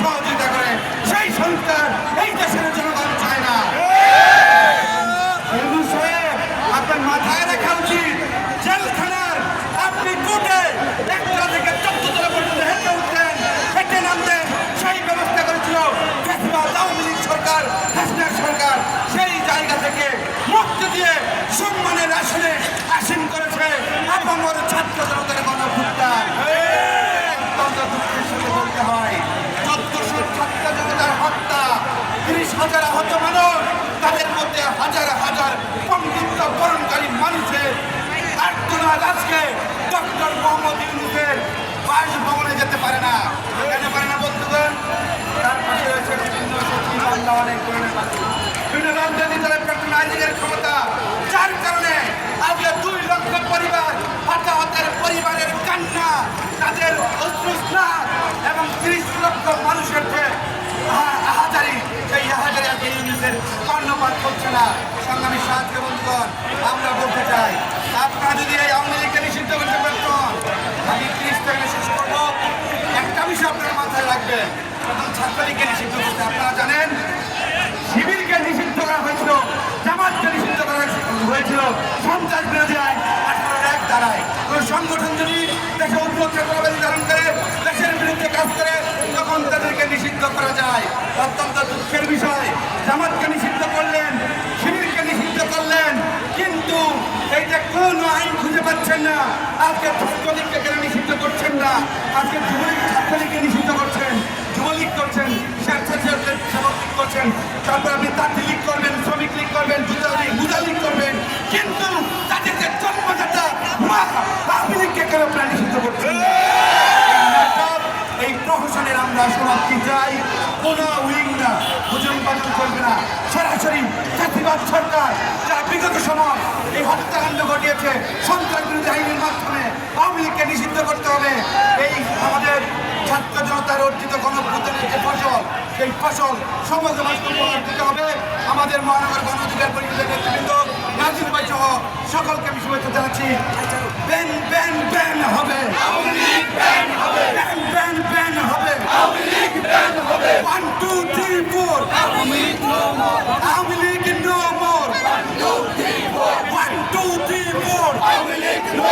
সহযোগিতা করে সেই সংস্কার এই দেশের জনগণ চায় না। আপনার মাথায় রাখা উচিত, জেলখানার আপনি কোর্টে 1টা থেকে 14 তলা পর্যন্ত হেঁটে উঠতেন, হেঁটে নামতেন, সেই ব্যবস্থা করেছিল আওয়ামী লীগ সরকার, হাসিনা সরকার। সেই জায়গা থেকে মুক্তি দিয়ে সম্মানের আসনে আসীন করেছে আপামর ছাত্র জনতার গণঅভ্যুত্থান। অত্যন্ত দুঃখের সাথে বলতে হয়, 1400 ছাত্র জনতার হত্যা, 30,000 আহত মানুষ, তাদের মধ্যে হাজার হাজার পঙ্গুত্ব বরণকারী মানুষের আর্তনাদ আজকে ডক্টর মোহাম্মদ ইউনূসের বাসভবনে যেতে পারে না। কেন পারে না বন্ধুগণ? তার পাশে রয়েছে ক্ষমতা, যার কারণে আজকে 2 লক্ষ পরিবার, হতাহতের পরিবারের কান্না, তাদের অশ্রুস্নান এবং 30 লক্ষ মানুষের যে হাজারি, সেই হাজারি আজকে ইউনূসের কর্ণপাত করছে না। সংগ্রামী সাথী বন্ধুগণ, আমরা বলতে চাই, আপনারা যদি এই আওয়ামী লীগকে নিষিদ্ধ করতে পারতেন, আমি 30 সেকেন্ডে শেষ করবো। একটা বিষয় আপনারা মাথায় রাখবেন, প্রথম ছাত্রলীগকে নিষিদ্ধ করতে আপনারা জানেন, শিবিরকে নিষিদ্ধ করা হয়েছিল, জামাতকে নিষিদ্ধ করা হয়েছিল সন্ত্রাস বিরোধী আইন 18-1 ধারায়। কোন সংগঠন যদি দেশে উদ্যোগ চেতনাবাদী ধারণ করে, দেশের বিরুদ্ধে কাজ করে, তখন তাদেরকে নিষিদ্ধ করা যায়। অত্যন্ত দুঃখের বিষয়, জামাতকে নিষিদ্ধ করলেন, শিবিরকে নিষিদ্ধ করলেন, কিন্তু এইটা কোন আইন খুঁজে পাচ্ছেন না। আজকে ছাত্রলীগকে কেন নিষিদ্ধ করছেন না? আজকে যুবলীগ ছাত্রলীগকে নিষিদ্ধ করছেন, যুবলীগ করছেন, স্বেচ্ছাসেবক লীগ করছেন, তারপর আপনি তাঁতি লীগ করবেন, শ্রমিক লীগ করবেন, মুজা লীগ করবেন, কিন্তু তাদেরকে জন্মদাতা আওয়ামী লীগকে কেন আপনারা নিষিদ্ধ করছেন? এই প্রহসনের আমরা সমাপ্তি চাই। কোন উইং না, হুজুম বাজুম করবে না, সরাসরি জাতিবাদ সরকার যারা বিগত সময় এই হত্যাকাণ্ড ঘটিয়েছে সন্ত্রাস বিরোধী আইনের মাধ্যমে আওয়ামী লীগকে নিষিদ্ধ করতে হবে। এই আমাদের ছাত্র জনতার অর্জিত গণঅভ্যুত্থানের যে ফসল, সেই ফসল সমাজে বাস্তবায়ন দিতে হবে। আমাদের মহানগর গণ অধিকার পরিষদের নেতৃবৃন্দ, নাজির ভাই সহ সকলকে আমি শুভেচ্ছা জানাচ্ছি। ব্যান ব্যান ব্যান হবে, ব্যান ব্যান ব্যান হবে, 1 2 3 4 Awami League no more, Awami League no more, 1 2 3 4 Awami League no